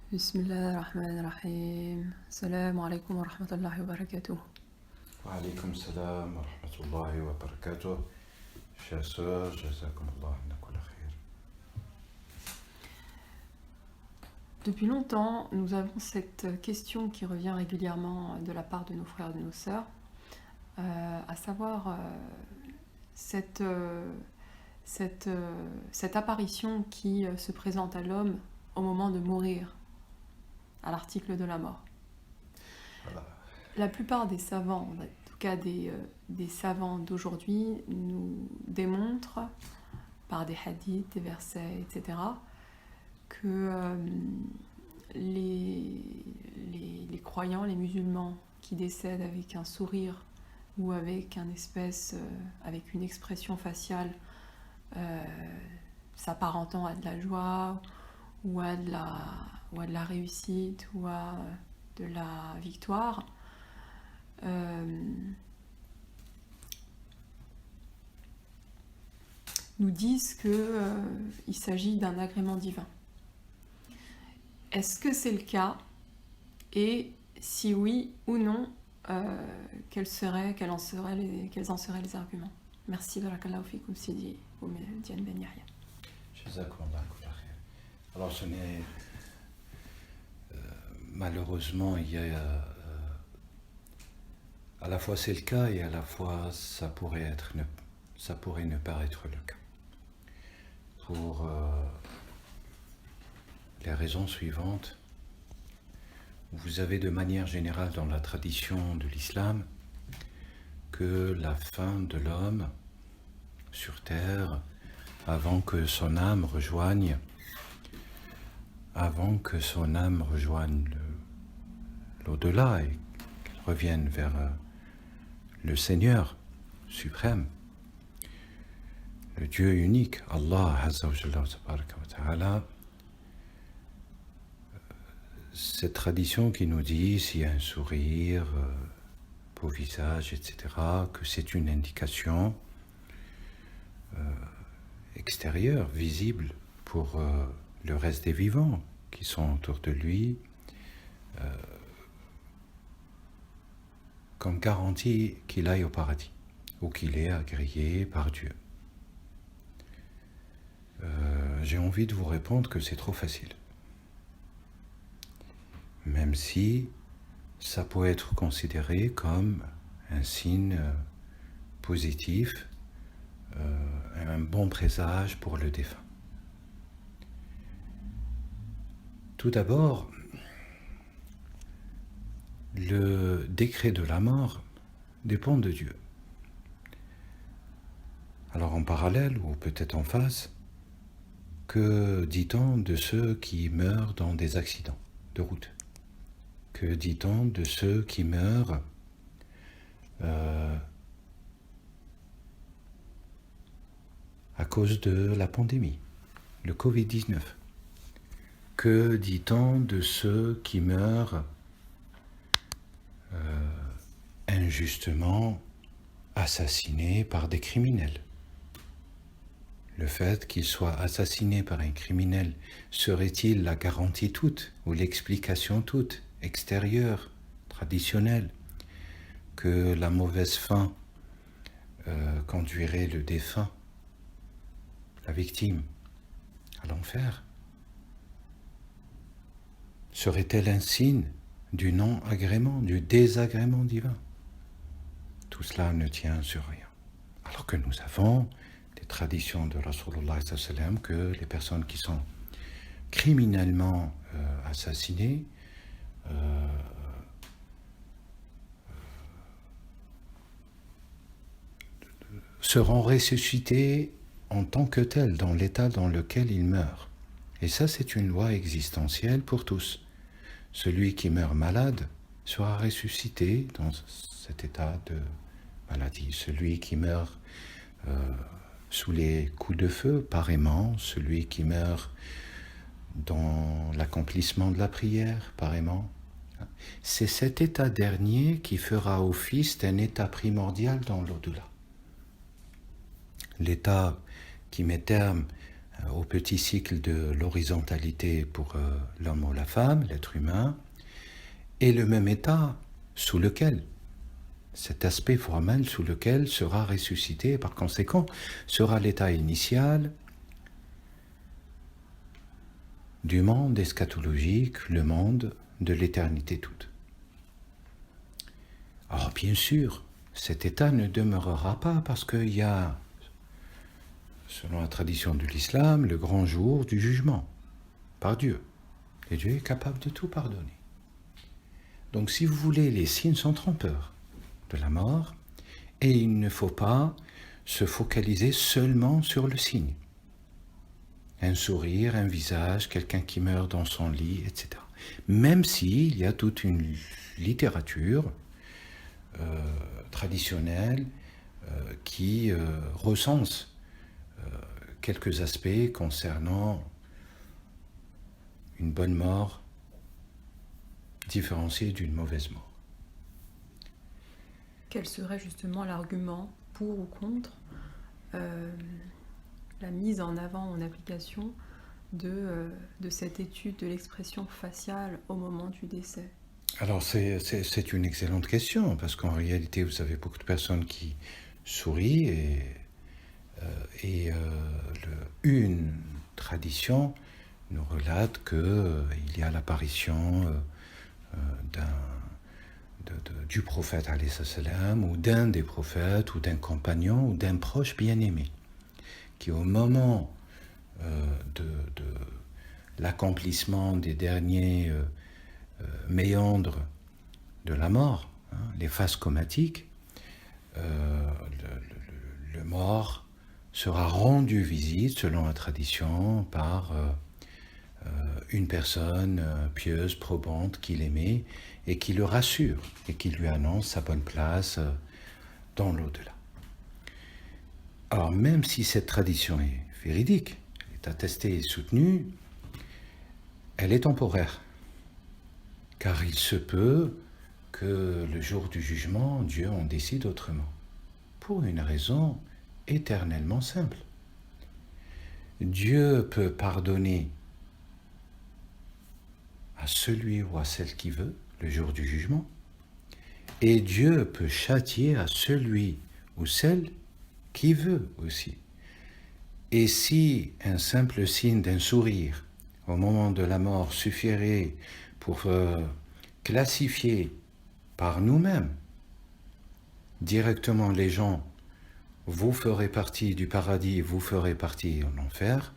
Bismillahirrahmanirrahim. Assalamu alaikum wa rahmatullahi wa barakatuh. Wa alaykum salam wa rahmatullahi wa barakatuh. Chers sœurs, jazakumullah min kulli khair. Depuis longtemps, nous avons cette question qui revient régulièrement de la part de nos frères et de nos sœurs, à savoir cette apparition qui se présente à l'homme au moment de mourir, à l'article de la mort. Voilà. La plupart des savants, en tout cas des savants d'aujourd'hui, nous démontrent par des hadiths, des versets, etc., que les croyants, les musulmans qui décèdent avec un sourire ou avec avec une expression faciale s'apparentant à de la joie ou à de la réussite ou à de la victoire, nous disent qu'il s'agit d'un agrément divin. Est-ce que c'est le cas? Et si oui ou non, quels en seraient les arguments? Merci, barakallahu fikum, Sidi Diane Ben Yahya. Jazakumullah min kulli khair. Alors ce n'est malheureusement il y a à la fois c'est le cas et à la fois ça pourrait ne pas être le cas. Pour les raisons suivantes. Vous avez de manière générale dans la tradition de l'islam que la fin de l'homme sur terre, avant que son âme rejoigne l'au-delà et qu'elle revienne vers le Seigneur suprême, le Dieu unique, Allah Azza wa Jalla wa Ta'ala. Cette tradition qui nous dit s'il y a un sourire, beau visage, etc., que c'est une indication extérieure, visible pour le reste des vivants qui sont autour de lui, comme garantie qu'il aille au paradis ou qu'il est agréé par Dieu. J'ai envie de vous répondre que c'est trop facile. Même si ça peut être considéré comme un signe positif, un bon présage pour le défunt. Tout d'abord, le décret de la mort dépend de Dieu. Alors en parallèle, ou peut-être en face, que dit-on de ceux qui meurent dans des accidents de route? Que dit-on de ceux qui meurent à cause de la pandémie, le Covid-19? Que dit-on de ceux qui meurent injustement assassinés par des criminels? Le fait qu'ils soient assassinés par un criminel serait-il la garantie toute ou l'explication toute extérieure, traditionnelle, que la mauvaise fin conduirait le défunt, la victime, à l'enfer? Serait-elle un signe du non-agrément, du désagrément divin? Tout cela ne tient sur rien. Alors que nous avons des traditions de Rasulullah sallallahu alayhi wa sallam que les personnes qui sont criminellement assassinées seront ressuscités en tant que tels dans l'état dans lequel ils meurent. Et ça, c'est une loi existentielle pour tous. Celui qui meurt malade sera ressuscité dans cet état de maladie. Celui qui meurt sous les coups de feu, pareillement. Celui qui meurt dans l'accomplissement de la prière, pareillement. C'est cet état dernier qui fera office d'un état primordial dans l'au-delà. L'état qui met terme au petit cycle de l'horizontalité pour l'homme ou la femme, l'être humain, et le même état sous lequel, cet aspect formel sous lequel sera ressuscité, et par conséquent sera l'état initial du monde eschatologique, le monde de l'éternité toute. Alors bien sûr, cet état ne demeurera pas parce qu'il y a, selon la tradition de l'islam, le grand jour du jugement par Dieu. Et Dieu est capable de tout pardonner. Donc si vous voulez, les signes sont trompeurs de la mort, et il ne faut pas se focaliser seulement sur le signe. Un sourire, un visage, quelqu'un qui meurt dans son lit, etc. Même s'il y a toute une littérature traditionnelle qui recense quelques aspects concernant une bonne mort différenciée d'une mauvaise mort. Quel serait justement l'argument pour ou contre la mise en avant, en application de cette étude de l'expression faciale au moment du décès? Alors c'est une excellente question, parce qu'en réalité vous avez beaucoup de personnes qui sourient et une tradition nous relate qu'il y a l'apparition du prophète alayhi salam, ou d'un des prophètes, ou d'un compagnon, ou d'un proche bien-aimé, qui au moment de l'accomplissement des derniers méandres de la mort, les phases comatiques, le mort sera rendu visite, selon la tradition, par une personne pieuse, probante, qu'il aimait, et qui le rassure, et qui lui annonce sa bonne place dans l'au-delà. Alors même si cette tradition est véridique, elle est attestée et soutenue, elle est temporaire. Car il se peut que le jour du jugement, Dieu en décide autrement. Pour une raison éternellement simple. Dieu peut pardonner à celui ou à celle qui veut, le jour du jugement, et Dieu peut châtier à celui ou celle qui veut aussi. Et si un simple signe d'un sourire au moment de la mort suffirait pour classifier par nous-mêmes directement les gens, vous ferez partie du paradis, vous ferez partie en enfer,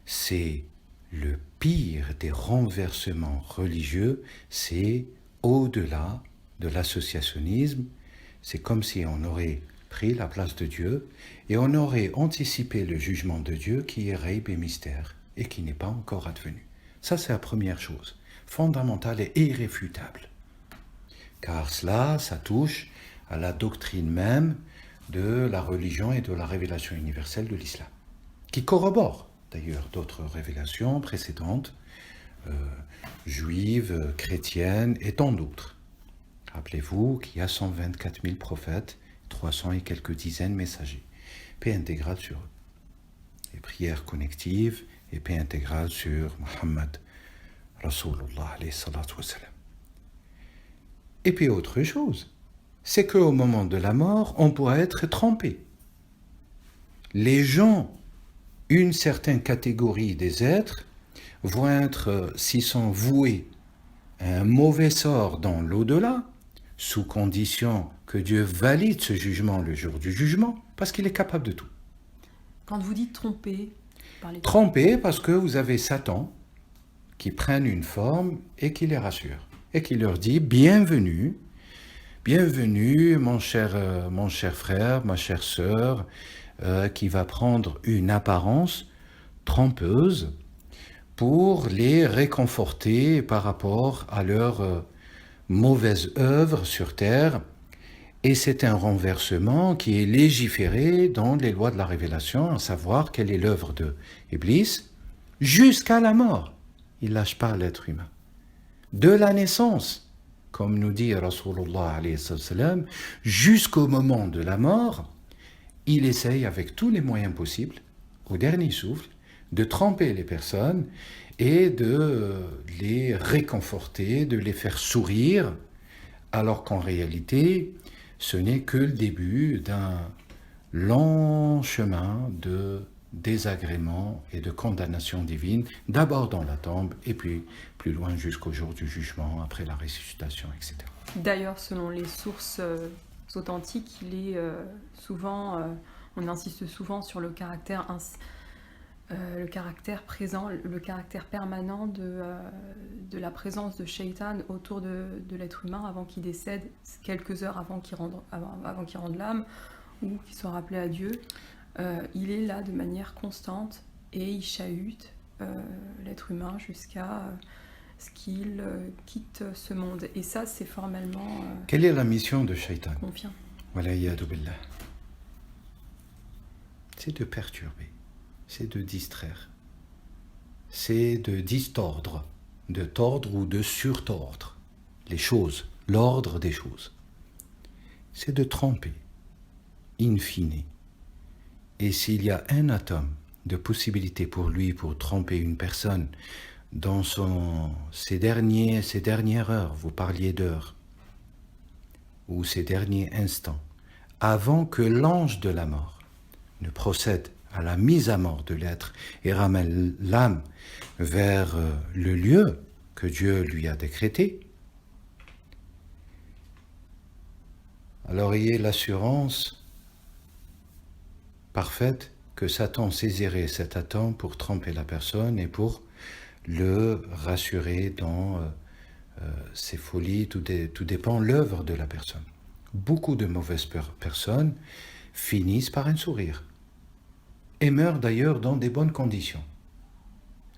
c'est le pire des renversements religieux, c'est au-delà de l'associationnisme, c'est comme si on aurait pris la place de Dieu et on aurait anticipé le jugement de Dieu qui est rêve et mystère et qui n'est pas encore advenu. Ça, c'est la première chose, fondamentale et irréfutable. Car cela, ça touche à la doctrine même de la religion et de la révélation universelle de l'islam, qui corrobore d'ailleurs d'autres révélations précédentes, juives, chrétiennes et tant d'autres. Rappelez-vous qu'il y a 124 000 prophètes, 300 et quelques dizaines messagers. Paix intégrale sur eux. Et prières connectives et paix intégrale sur Muhammad, Rasulullah alayhi salatu wa salam. Et puis autre chose, c'est qu'au moment de la mort, on pourra être trompé. Les gens, une certaine catégorie des êtres, vont être, s'ils sont voués à un mauvais sort dans l'au-delà, sous condition que Dieu valide ce jugement le jour du jugement, parce qu'il est capable de tout. Quand vous dites tromper, tromper parce que vous avez Satan qui prenne une forme et qui les rassure, et qui leur dit « Bienvenue, bienvenue mon cher frère, ma chère sœur, qui va prendre une apparence trompeuse pour les réconforter par rapport à leur mauvaise œuvre sur terre. Et c'est un renversement qui est légiféré dans les lois de la révélation, à savoir quelle est l'œuvre de Iblis jusqu'à la mort. Il ne lâche pas l'être humain. De la naissance, comme nous dit Rasulullah alayhi salam, jusqu'au moment de la mort, il essaye avec tous les moyens possibles, au dernier souffle, de tromper les personnes et de les réconforter, de les faire sourire, alors qu'en réalité, ce n'est que le début d'un long chemin de désagrément et de condamnation divine, d'abord dans la tombe et puis plus loin jusqu'au jour du jugement, après la ressuscitation, etc. D'ailleurs, selon les sources authentiques, il est souvent, on insiste souvent sur le caractère présent, le caractère permanent de la présence de Shaitan autour de l'être humain avant qu'il décède, quelques heures avant qu'il rende l'âme ou qu'il soit rappelé à Dieu. Il est là de manière constante et il chahute l'être humain jusqu'à ce qu'il quitte ce monde. Et ça, c'est formellement Quelle est la mission de Shaitan? confiant. Walayadu billah. C'est de perturber, c'est de distraire, c'est de distordre, de tordre ou de surtordre les choses, l'ordre des choses. C'est de tromper, in fine. Et s'il y a un atome de possibilité pour lui pour tromper une personne dans ses dernières heures, vous parliez d'heures, ou ces derniers instants, avant que l'ange de la mort ne procède à la mise à mort de l'être et ramène l'âme vers le lieu que Dieu lui a décrété, alors ayez l'assurance parfaite que Satan saisirait cet atome pour tromper la personne et pour le rassurer dans ses folies. Tout dépend de l'œuvre de la personne. Beaucoup de mauvaises personnes finissent par un sourire et meurent d'ailleurs dans des bonnes conditions.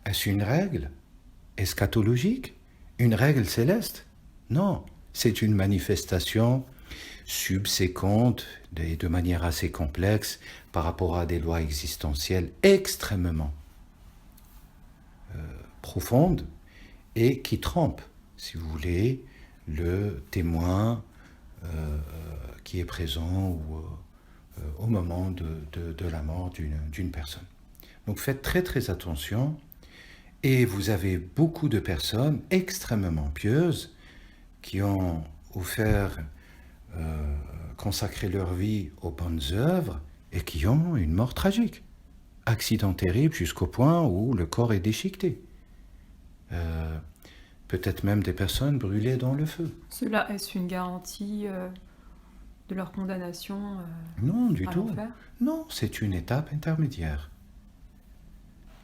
Est-ce une règle eschatologique? Une règle céleste? Non, c'est une manifestation subséquente et de manière assez complexe par rapport à des lois existentielles extrêmement profondes et qui trompent, si vous voulez, le témoin qui est présent au moment de la mort d'une personne. Donc faites très très attention et vous avez beaucoup de personnes extrêmement pieuses qui ont consacré leur vie aux bonnes œuvres et qui ont une mort tragique. Accident terrible jusqu'au point où le corps est déchiqueté. Peut-être même des personnes brûlées dans le feu. Cela, est-ce une garantie de leur condamnation Non, du à tout. l'enfer? Non, c'est une étape intermédiaire.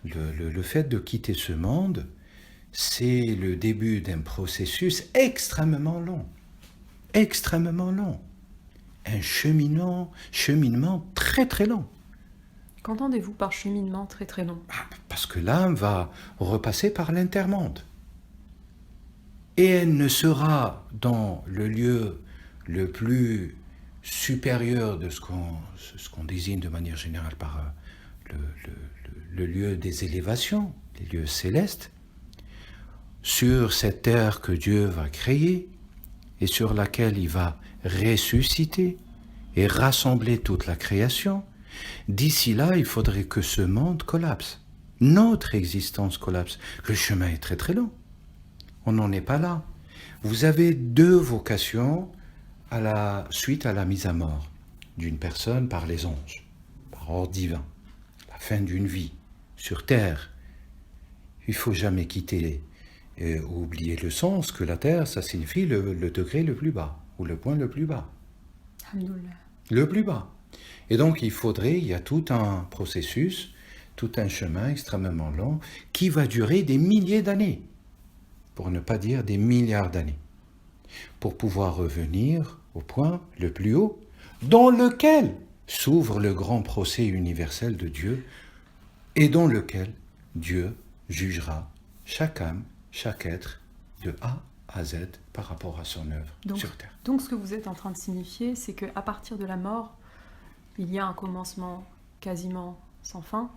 Le fait de quitter ce monde, c'est le début d'un processus extrêmement long. Extrêmement long. Un cheminement très très long. Qu'entendez-vous par cheminement très très long? Parce que l'âme va repasser par l'intermonde. Et elle ne sera dans le lieu le plus supérieur de ce qu'on désigne de manière générale par le lieu des élévations, les lieux célestes, sur cette terre que Dieu va créer et sur laquelle il va ressusciter et rassembler toute la création. D'ici là, il faudrait que ce monde collapse. Notre existence collapse. Le chemin est très très long. On n'en est pas là. Vous avez deux vocations suite à la mise à mort d'une personne par les anges, par ordre divin. La fin d'une vie sur terre. Il ne faut jamais quitter ou oublier le sens que la terre, ça signifie le degré le plus bas ou le point le plus bas. Alhamdoulilah. Le plus bas. Et donc il y a tout un processus, tout un chemin extrêmement long qui va durer des milliers d'années, pour ne pas dire des milliards d'années, pour pouvoir revenir au point le plus haut, dans lequel s'ouvre le grand procès universel de Dieu et dans lequel Dieu jugera chaque âme, chaque être, de A à Z par rapport à son œuvre sur terre. Donc ce que vous êtes en train de signifier, c'est qu'à partir de la mort, il y a un commencement quasiment sans fin,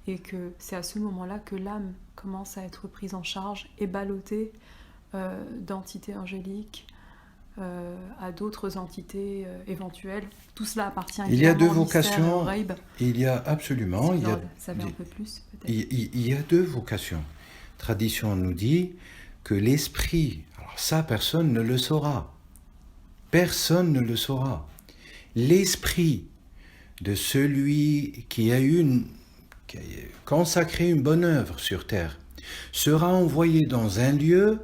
et que c'est à ce moment-là que l'âme commence à être prise en charge et ballottée d'entités angéliques à d'autres entités éventuelles. Tout cela appartient Il y a deux clairement au mystère et vocations. au ghaib. Il y a absolument. Si vous en savez un peu plus, peut-être. Il y a deux vocations. Tradition nous dit que l'esprit, alors ça personne ne le saura. Personne ne le saura. L'esprit de celui qui a consacré une bonne œuvre sur terre sera envoyé dans un lieu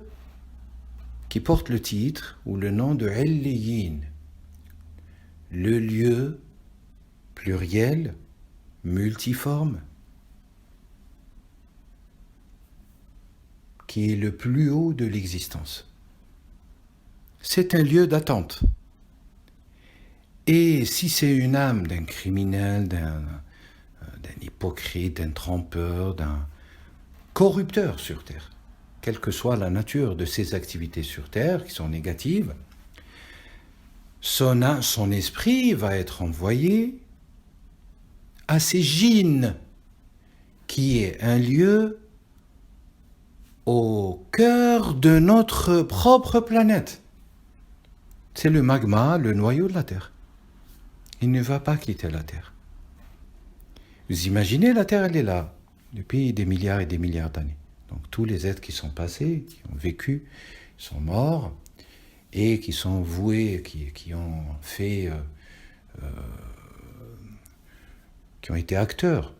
qui porte le titre ou le nom de Illiyin, le lieu pluriel, multiforme, qui est le plus haut de l'existence. C'est un lieu d'attente. Et si c'est une âme d'un criminel, d'un hypocrite, d'un trompeur, d'un corrupteur sur terre, quelle que soit la nature de ses activités sur terre, qui sont négatives, son esprit va être envoyé à Sijin, qui est un lieu au cœur de notre propre planète. C'est le magma, le noyau de la Terre. Il ne va pas quitter la Terre. Vous imaginez, la Terre, elle est là, depuis des milliards et des milliards d'années. Donc tous les êtres qui sont passés, qui ont vécu, sont morts, et qui sont voués, qui ont fait, qui ont été acteurs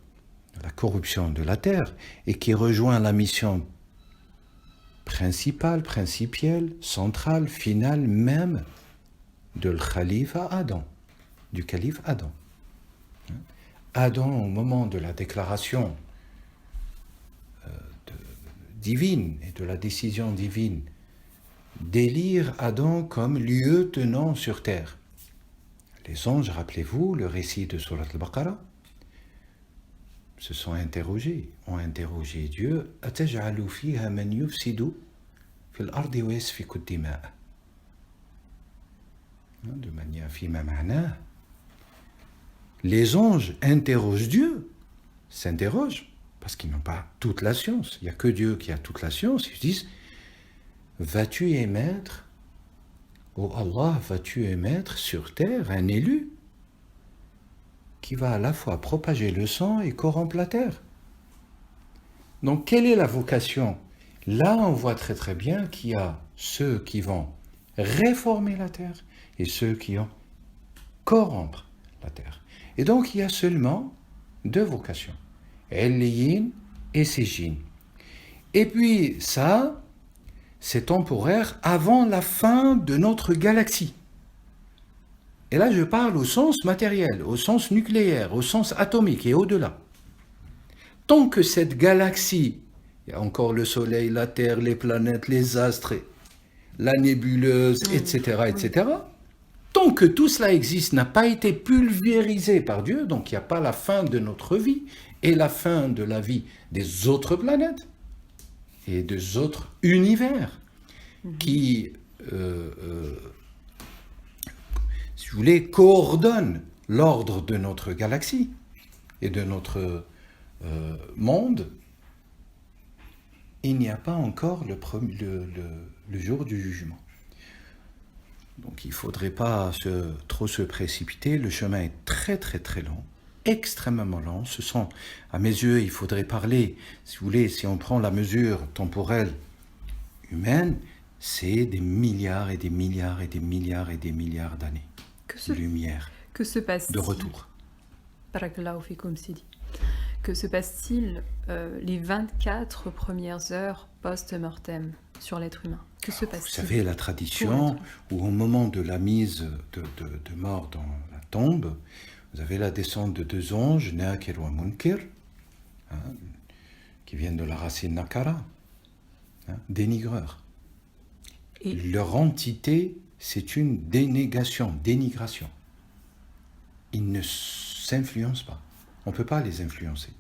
de la corruption de la Terre, et qui rejoignent la mission principale, principielle, centrale, finale même de l'Khalifa Adam, du calife Adam. Adam, au moment de la déclaration divine et de la décision divine d'élire Adam comme lieu tenant sur terre. Les anges, rappelez-vous, le récit de Surat al-Baqarah, se sont interrogés, ont interrogé Dieu, أَتَجْعَلُ فِيهَا مَنْ يُفْسِدُ فِي الْأَرْضِ وَيَسْفِكُ الدِّمَاءَ. De manière fima ma'na. Les anges interrogent Dieu, s'interrogent, parce qu'ils n'ont pas toute la science. Il n'y a que Dieu qui a toute la science. Ils disent, vas-tu émettre, oh Allah, vas-tu émettre sur terre un élu qui va à la fois propager le sang et corrompre la terre? Donc, quelle est la vocation? Là, on voit très très bien qu'il y a ceux qui vont réformer la terre et ceux qui vont corrompre la terre. Et donc, il y a seulement deux vocations, Illiyin et Sijin. Et puis, ça, c'est temporaire avant la fin de notre galaxie. Et là, je parle au sens matériel, au sens nucléaire, au sens atomique et au-delà. Tant que cette galaxie, il y a encore le Soleil, la Terre, les planètes, les astres, la nébuleuse, etc., etc., tant que tout cela existe, n'a pas été pulvérisé par Dieu, donc il n'y a pas la fin de notre vie et la fin de la vie des autres planètes et des autres univers qui, si vous voulez, coordonnent l'ordre de notre galaxie et de notre monde. Il n'y a pas encore le jour du jugement. Donc il ne faudrait pas trop se précipiter. Le chemin est très très très long, extrêmement long. À mes yeux, il faudrait parler, si vous voulez, si on prend la mesure temporelle humaine, c'est des milliards et des milliards et des milliards et des milliards d'années de lumière, que se passe-t-il de retour. Barakallahu fikum Sidi. Que se passe-t-il les 24 premières heures post-mortem sur l'être humain? Que se passe-t-il? Vous savez, la tradition où au moment de la mise de mort dans la tombe, vous avez la descente de deux anges, Nakir et Munkir, qui viennent de la racine Nakara, dénigreurs. Et leur entité, c'est une dénigration. Ils ne s'influencent pas. On ne peut pas les influencer.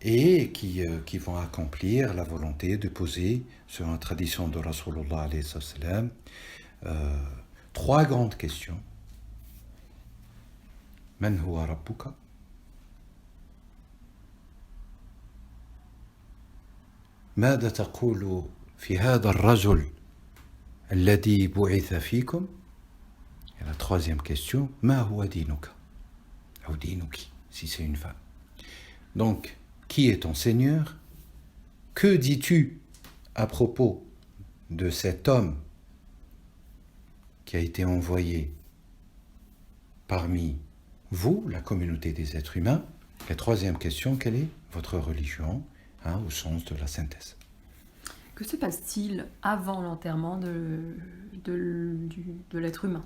Et qui vont accomplir la volonté de poser, selon la tradition de Rasulullah alayhi salam, 3 grandes questions. Man huwa rabbuka? ماذا تقول في هذا الرجل Alladhi bu'itha fikum. Et la troisième question, ma huwa dinuka? Ou dinuki, si c'est une femme. Donc, qui est ton Seigneur? Que dis-tu à propos de cet homme qui a été envoyé parmi vous, la communauté des êtres humains? La troisième question, quelle est votre religion, au sens de la synthèse? Que se passe-t-il avant l'enterrement de l'être humain?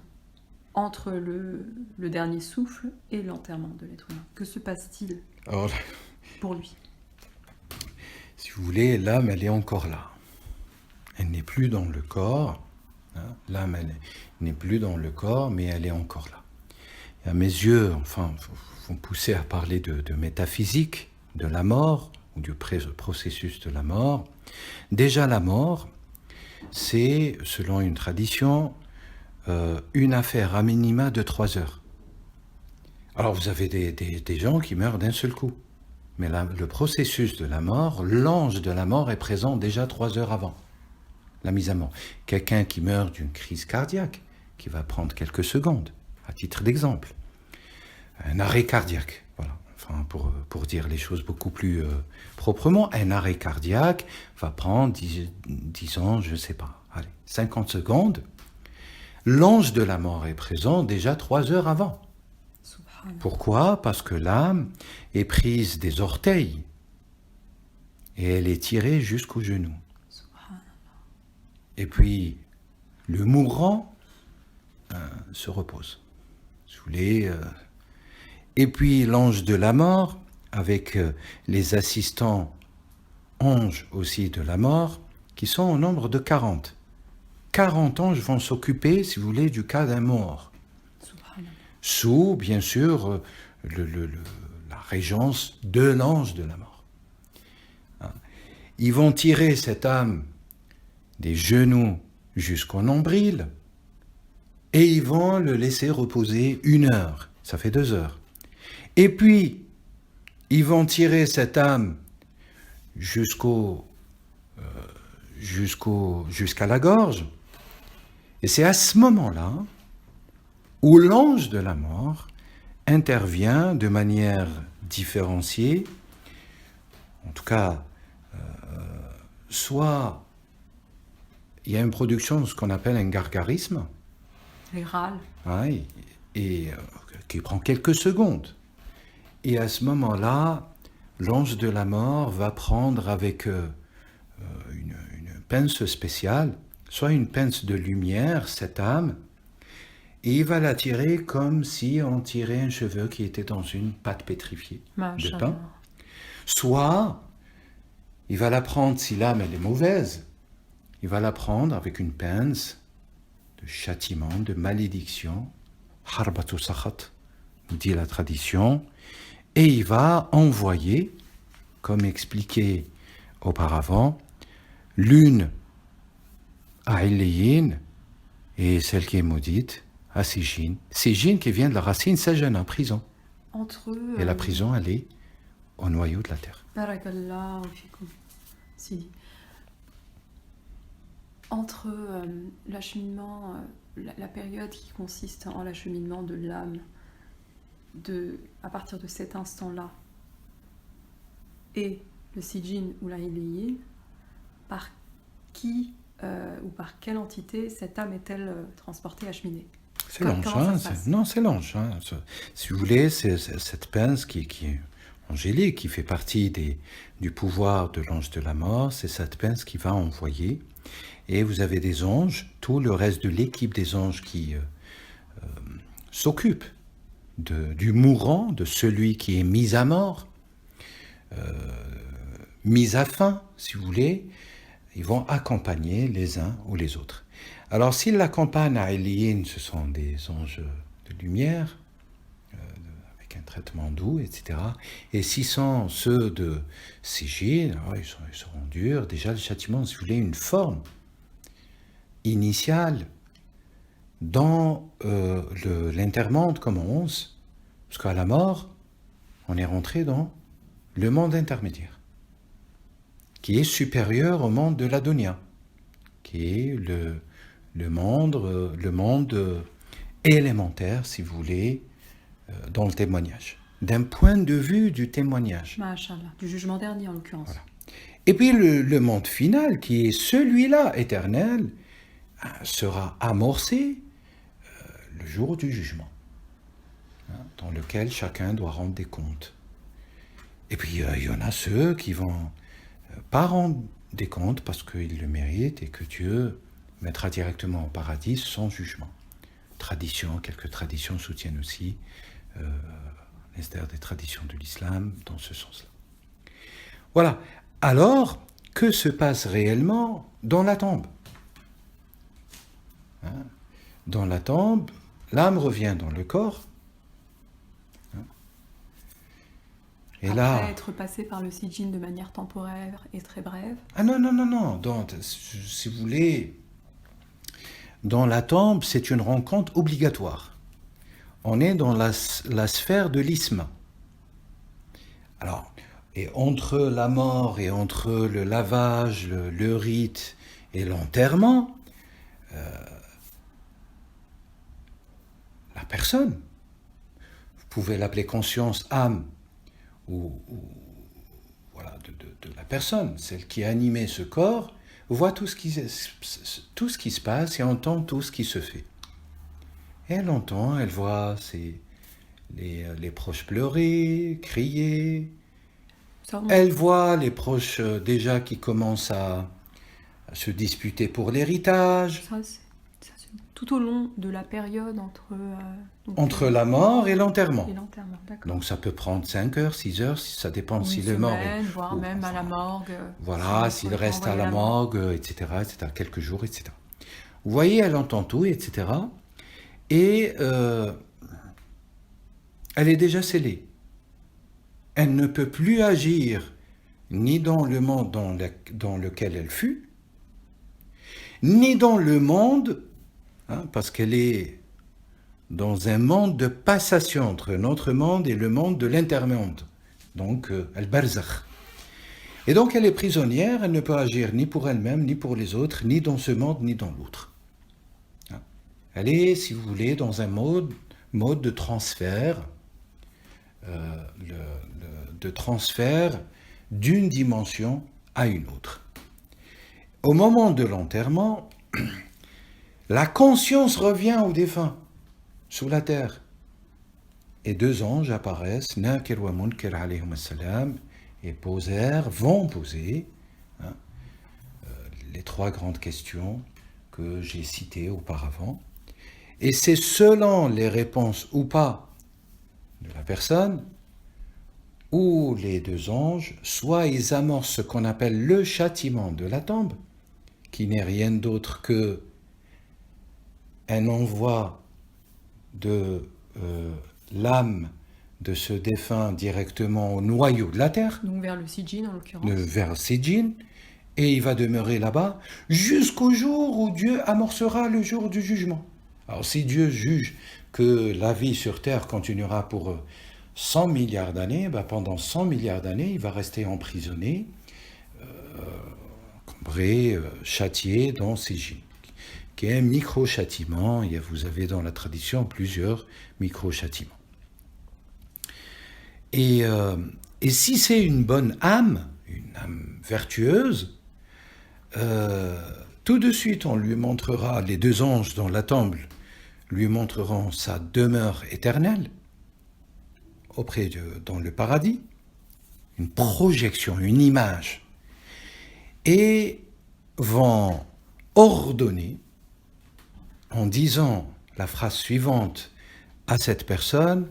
Entre le dernier souffle et l'enterrement de l'être humain. Que se passe-t-il pour lui? Si vous voulez, l'âme, elle est encore là. Elle n'est plus dans le corps. L'âme, elle n'est plus dans le corps, mais elle est encore là. Et à mes yeux, vont pousser à parler de métaphysique, de la mort, ou du processus de la mort. Déjà, la mort, c'est, selon une tradition, une affaire à minima de 3 heures. Alors, vous avez des gens qui meurent d'un seul coup. Mais le processus de la mort, l'ange de la mort est présent déjà 3 heures avant la mise à mort. Quelqu'un qui meurt d'une crise cardiaque, qui va prendre quelques secondes, à titre d'exemple. Un arrêt cardiaque, voilà. Pour dire les choses beaucoup plus proprement, un arrêt cardiaque va prendre, disons, je ne sais pas, 50 secondes. L'ange de la mort est présent déjà 3 heures avant. Pourquoi? Parce que l'âme est prise des orteils et elle est tirée jusqu'au genou. Et puis, le mourant se repose. Si vous voulez, et puis l'ange de la mort, avec les assistants anges aussi de la mort, qui sont au nombre de 40. 40 anges vont s'occuper, si vous voulez, du cas d'un mort. Sous, bien sûr, la régence de l'ange de la mort. Ils vont tirer cette âme des genoux jusqu'au nombril et ils vont le laisser reposer 1 heure. Ça fait 2 heures. Et puis, ils vont tirer cette âme jusqu'à la gorge. Et c'est à ce moment-là où l'ange de la mort intervient de manière différenciée, en tout cas, soit il y a une production de ce qu'on appelle un gargarisme, les râles, qui prend quelques secondes. Et à ce moment-là, l'ange de la mort va prendre avec une pince spéciale, soit une pince de lumière, cette âme, et il va la tirer comme si on tirait un cheveu qui était dans une pâte pétrifiée de pain. Soit, il va la prendre, si l'âme elle est mauvaise, il va la prendre avec une pince de châtiment, de malédiction, harbatu sakhat, dit la tradition, et il va envoyer, comme expliqué auparavant, l'une à Illiyin et celle qui est maudite à Sijin. Sijin qui vient de la racine Sajana, prison. Et la prison, elle est au noyau de la terre. Barakallahu fikum, Sidi. Entre l'acheminement, la période qui consiste en l'acheminement de l'âme, à partir de cet instant-là, et le Sijin ou la Illiyin, par qui ou par quelle entité cette âme est-elle transportée, acheminée? C'est l'ange, non, c'est l'ange. Si vous voulez, c'est cette pince qui est angélique, qui fait partie du pouvoir de l'ange de la mort, c'est cette pince qui va envoyer. Et vous avez des anges, tout le reste de l'équipe des anges qui s'occupe du mourant, de celui qui est mis à mort, mis à fin, si vous voulez. Ils vont accompagner les uns ou les autres. Alors, s'ils l'accompagnent à Illiyin, ce sont des anges de lumière, avec un traitement doux, etc. Et si sont ceux de Sijin, ils seront durs. Déjà, le châtiment, si vous voulez, une forme initiale dans l'intermonde comme on ose, parce qu'à la mort, on est rentré dans le monde intermédiaire, qui est supérieur au monde de l'Adonia, qui est le monde élémentaire, si vous voulez, dans le témoignage. D'un point de vue du témoignage. Masha'Allah, du jugement dernier en l'occurrence. Voilà. Et puis le monde final, qui est celui-là, éternel, sera amorcé le jour du jugement, dans lequel chacun doit rendre des comptes. Et puis il y en a ceux qui vont pas rendre des comptes parce qu'ils le méritent et que Dieu mettra directement au paradis sans jugement. Quelques traditions soutiennent aussi l'esther des traditions de l'islam dans ce sens-là. Voilà. Alors, que se passe réellement dans la tombe ? Dans la tombe, l'âme revient dans le corps. Et après là, être passé par le sijin de manière temporaire et très brève. Ah non. Donc, si vous voulez, dans la tombe, c'est une rencontre obligatoire. On est dans la sphère de l'isma. Alors, et entre la mort et entre le lavage, le rite et l'enterrement, la personne, vous pouvez l'appeler conscience, âme, ou voilà, de la personne, celle qui a animé ce corps, voit tout ce qui se passe et entend tout ce qui se fait. Et elle entend, elle voit les proches pleurer, crier. Elle voit les proches déjà qui commencent à se disputer pour l'héritage. Ça, c'est tout au long de la période entre la mort et l'enterrement. Donc ça peut prendre 5 heures, 6 heures, ça dépend s'il est mort. Voire même à la morgue. Voilà, s'il reste à la morgue, etc., quelques jours, etc. Vous voyez, elle entend tout, etc. Et elle est déjà scellée. Elle ne peut plus agir ni dans le monde dans lequel elle fut, ni dans le monde, parce qu'elle est dans un monde de passation entre notre monde et le monde de l'intermonde, donc al-barzakh. Et donc elle est prisonnière, elle ne peut agir ni pour elle-même, ni pour les autres, ni dans ce monde, ni dans l'autre. Elle est, si vous voulez, dans un mode de transfert, de transfert d'une dimension à une autre. Au moment de l'enterrement, la conscience revient au défunt, sous la terre. Et 2 anges apparaissent, Nakir wa Munkar alayhim salam, et vont poser les 3 grandes questions que j'ai citées auparavant. Et c'est selon les réponses ou pas de la personne, où les 2 anges, soit ils amorcent ce qu'on appelle le châtiment de la tombe, qui n'est rien d'autre que un envoi de l'âme de ce défunt directement au noyau de la terre. Donc vers le sijin en l'occurrence. Vers le sijin, et il va demeurer là-bas jusqu'au jour où Dieu amorcera le jour du jugement. Alors si Dieu juge que la vie sur terre continuera pour 100 milliards d'années, pendant 100 milliards d'années, il va rester emprisonné, cambré, châtié dans sijin, qui est un micro-châtiment. Vous avez dans la tradition plusieurs micro-châtiments. Et si c'est une bonne âme, une âme vertueuse, tout de suite on lui montrera, les 2 anges dans la tombe lui montreront sa demeure éternelle dans le paradis, une projection, une image, et vont ordonner en disant la phrase suivante à cette personne: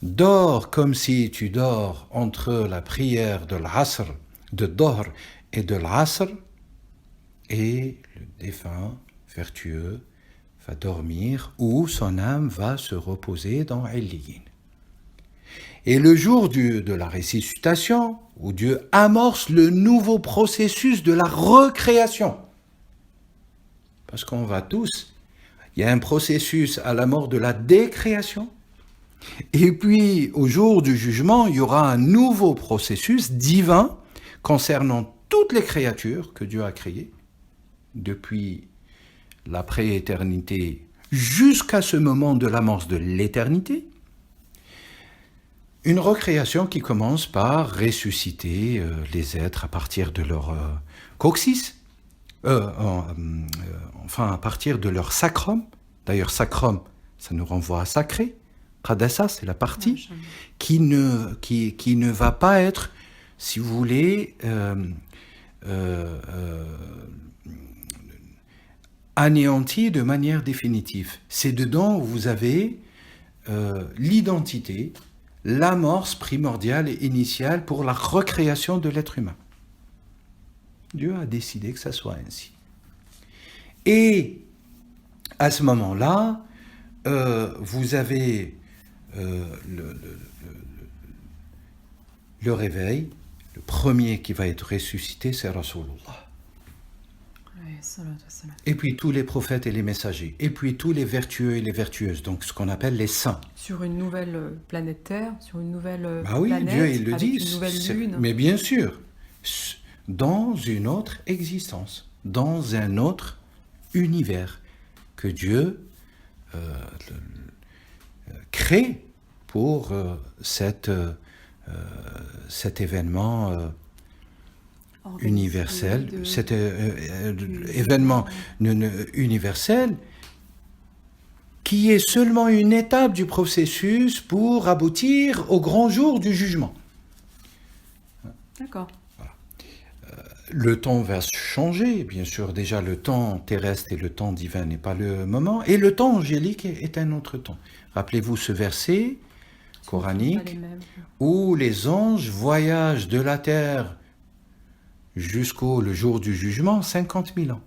dors comme si tu dors entre la prière de l'Asr, de Dohr et de l'Asr, et le défunt vertueux va dormir où son âme va se reposer dans Illiyin. Et le jour de la ressuscitation, où Dieu amorce le nouveau processus de la recréation, parce qu'on va tous, il y a un processus à la mort de la décréation, et puis au jour du jugement, il y aura un nouveau processus divin concernant toutes les créatures que Dieu a créées, depuis la prééternité jusqu'à ce moment de l'amorce de l'éternité. Une recréation qui commence par ressusciter les êtres à partir de leur coccyx, enfin à partir de leur sacrum. D'ailleurs, sacrum, ça nous renvoie à sacré. Qadassa, c'est la partie qui ne va pas être, si vous voulez, anéantie de manière définitive. C'est dedans où vous avez l'identité, l'amorce primordiale et initiale pour la recréation de l'être humain. Dieu a décidé que ça soit ainsi. Et à ce moment-là, vous avez le réveil. Le premier qui va être ressuscité, c'est Rasulullah. Et puis tous les prophètes et les messagers, et puis tous les vertueux et les vertueuses, donc ce qu'on appelle les saints. Sur une nouvelle planète Terre, sur une nouvelle oui, planète, Dieu, il le avec dit, une nouvelle lune. Mais bien sûr, dans une autre existence, dans un autre univers que Dieu crée pour cet événement universel, cet événement universel qui est seulement une étape du processus pour aboutir au grand jour du jugement. D'accord. Voilà. Le temps va changer, bien sûr. Déjà, le temps terrestre et le temps divin n'est pas le moment, et le temps angélique est un autre temps. Rappelez-vous ce verset coranique où les anges voyagent de la terre jusqu'au le jour du jugement, 50 000 ans.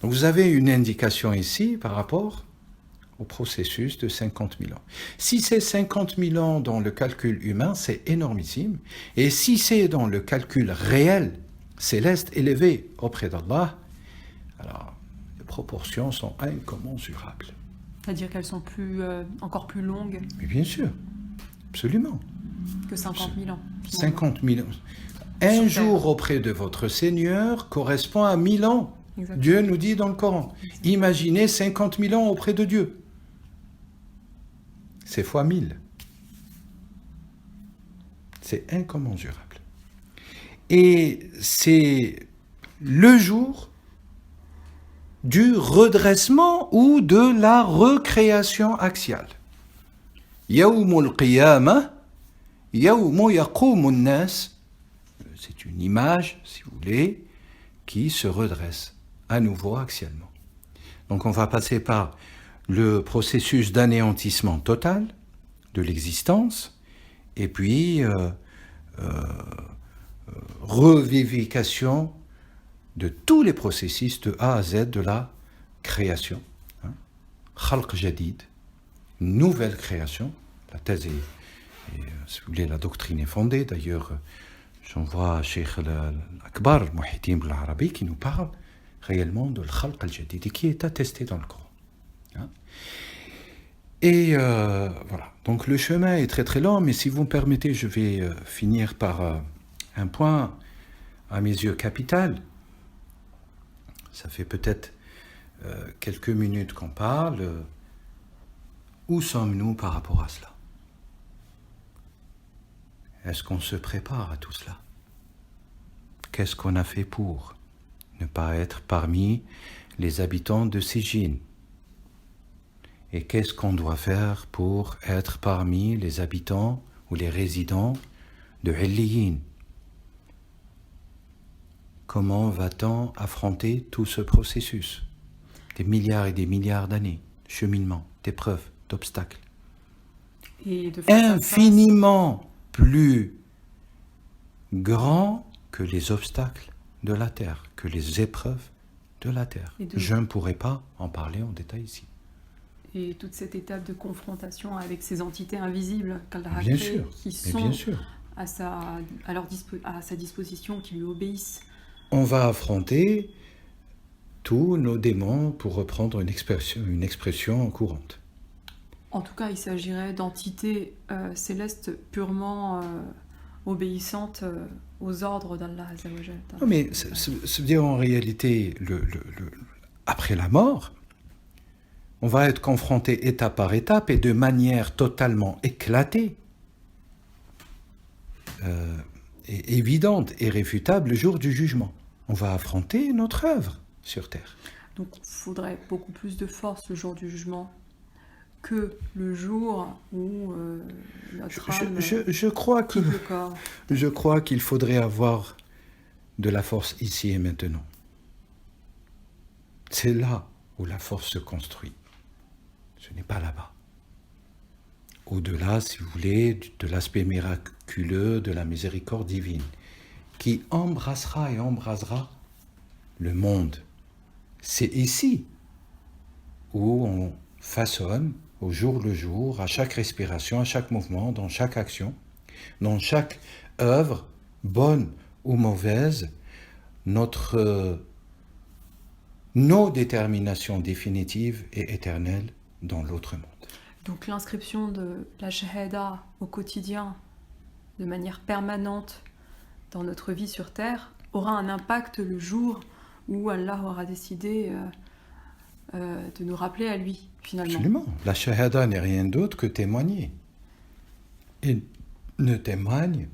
Donc vous avez une indication ici par rapport au processus de 50 000 ans. Si c'est 50 000 ans dans le calcul humain, c'est énormissime. Et si c'est dans le calcul réel, céleste, élevé auprès d'Allah, alors les proportions sont incommensurables. C'est-à-dire qu'elles sont encore plus longues. Mais bien sûr, absolument. Que 50 000 ans. 50 000 ans. Un jour auprès de votre Seigneur correspond à 1000 ans. Exactement. Dieu nous dit dans le Coran. Exactement. Imaginez 50 000 ans auprès de Dieu. C'est fois 1000. C'est incommensurable. Et c'est le jour du redressement ou de la recréation axiale. Yawmul qiyamah, yawmu yaqumun nas. C'est une image, si vous voulez, qui se redresse à nouveau axialement. Donc on va passer par le processus d'anéantissement total de l'existence, et puis revivification de tous les processus de A à Z de la création. Khalq jadid, nouvelle création. La thèse est, si vous voulez, la doctrine est fondée. D'ailleurs, j'envoie Cheikh al-Akbar, Muhyiddin al-Arabi, qui nous parle réellement de l'Khalq al-Jadid et qui est attesté dans le Coran. Et voilà, donc le chemin est très très long, mais si vous me permettez, je vais finir par un point à mes yeux capital. Ça fait peut-être quelques minutes qu'on parle. Où sommes-nous par rapport à cela ? Est-ce qu'on se prépare à tout cela ? Qu'est-ce qu'on a fait pour ne pas être parmi les habitants de Sijin ? Et qu'est-ce qu'on doit faire pour être parmi les habitants ou les résidents de Illiyin ? Comment va-t-on affronter tout ce processus ? Des milliards et des milliards d'années, cheminement, d'épreuves, d'obstacles. Et de infiniment plus grand que les obstacles de la Terre, que les épreuves de la Terre. Je ne pourrais pas en parler en détail ici. Et toute cette étape de confrontation avec ces entités invisibles qu'Allah a créées, qui sont à sa disposition, qui lui obéissent. On va affronter tous nos démons, pour reprendre une expression courante. En tout cas, il s'agirait d'entités célestes purement obéissantes aux ordres d'Allah Azzawajal. Non, mais c'est dire en réalité, après la mort, on va être confronté étape par étape et de manière totalement éclatée, et évidente et réfutable le jour du jugement. On va affronter notre œuvre sur terre. Donc il faudrait beaucoup plus de force le jour du jugement que le jour où notre âme Je crois quitte le corps. Je crois qu'il faudrait avoir de la force ici et maintenant. C'est là où la force se construit. Ce n'est pas là-bas. Au-delà, si vous voulez, de l'aspect miraculeux de la miséricorde divine, qui embrassera et embrasera le monde. C'est ici où on façonne, au jour le jour, à chaque respiration, à chaque mouvement, dans chaque action, dans chaque œuvre, bonne ou mauvaise, nos déterminations définitives et éternelles dans l'autre monde. Donc l'inscription de la shahada au quotidien, de manière permanente dans notre vie sur Terre, aura un impact le jour où Allah aura décidé de nous rappeler à lui, finalement. Absolument. La shahada n'est rien d'autre que témoigner. Et ne témoigne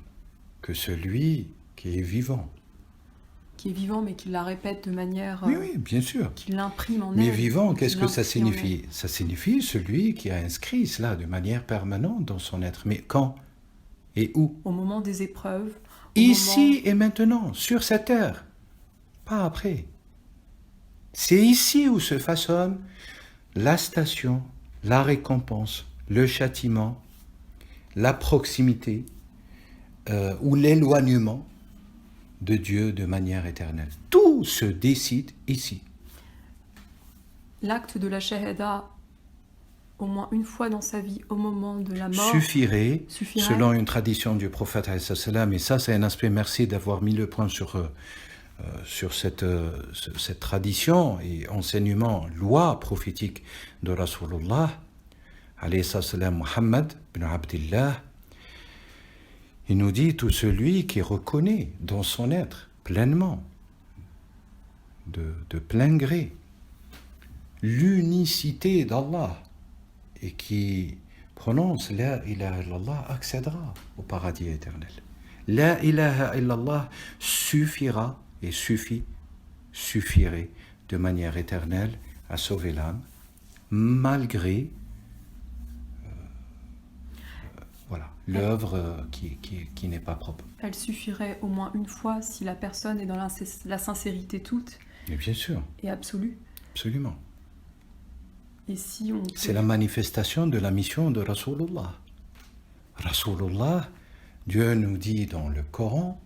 que celui qui est vivant. Qui est vivant, mais qui la répète de manière... Oui, bien sûr. Qui l'imprime en elle. Mais vivant, qu'est-ce que ça signifie? Ça signifie celui qui a inscrit cela de manière permanente dans son être. Mais quand et où? Au moment des épreuves. Ici et maintenant, sur cette terre. Pas après. C'est ici où se façonne la station, la récompense, le châtiment, la proximité ou l'éloignement de Dieu de manière éternelle. Tout se décide ici. L'acte de la shahada, au moins une fois dans sa vie, au moment de la mort, suffirait, selon une tradition du prophète, et ça c'est un aspect, merci d'avoir mis le point sur cette tradition et enseignement, loi prophétique de Rasulullah, alayhi salam Muhammad ibn Abdillah. Il nous dit, tout celui qui reconnaît dans son être pleinement, de plein gré, l'unicité d'Allah et qui prononce La ilaha illallah accédera au paradis éternel. La ilaha illallah suffira et suffirait de manière éternelle à sauver l'âme, malgré l'œuvre qui n'est pas propre. Elle suffirait au moins une fois si la personne est dans la sincérité toute. Mais bien sûr. Et absolue. Absolument. Et si on peut... C'est la manifestation de la mission de Rasulullah. Rasulullah, Dieu nous dit dans le Coran,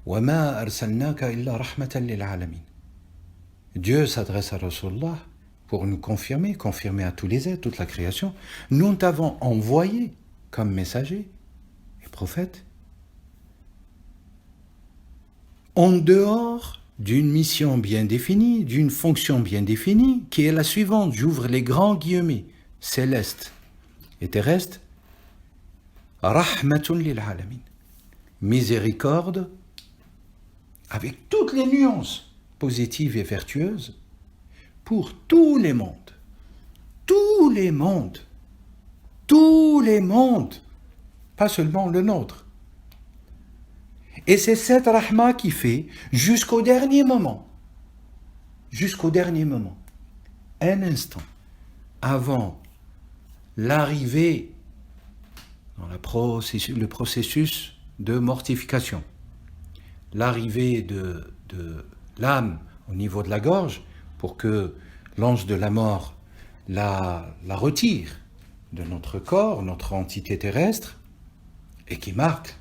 وَمَا أَرْسَلْنَاكَ إِلَّا رَحْمَةً لِلْعَالَمِينَ. Dieu s'adresse à Rasulullah pour nous confirmer à tous les êtres, toute la création. Nous t'avons envoyé comme messager et prophète en dehors d'une mission bien définie, d'une fonction bien définie, qui est la suivante, j'ouvre les grands guillemets, céleste et terrestre, rahmatun lil alamin, miséricorde, avec toutes les nuances positives et vertueuses, pour tous les mondes, tous les mondes, tous les mondes, pas seulement le nôtre. Et c'est cette rahma qui fait, jusqu'au dernier moment, un instant avant l'arrivée dans le processus de mortification, l'arrivée de l'âme au niveau de la gorge, pour que l'ange de la mort la retire de notre corps, notre entité terrestre, et qui marque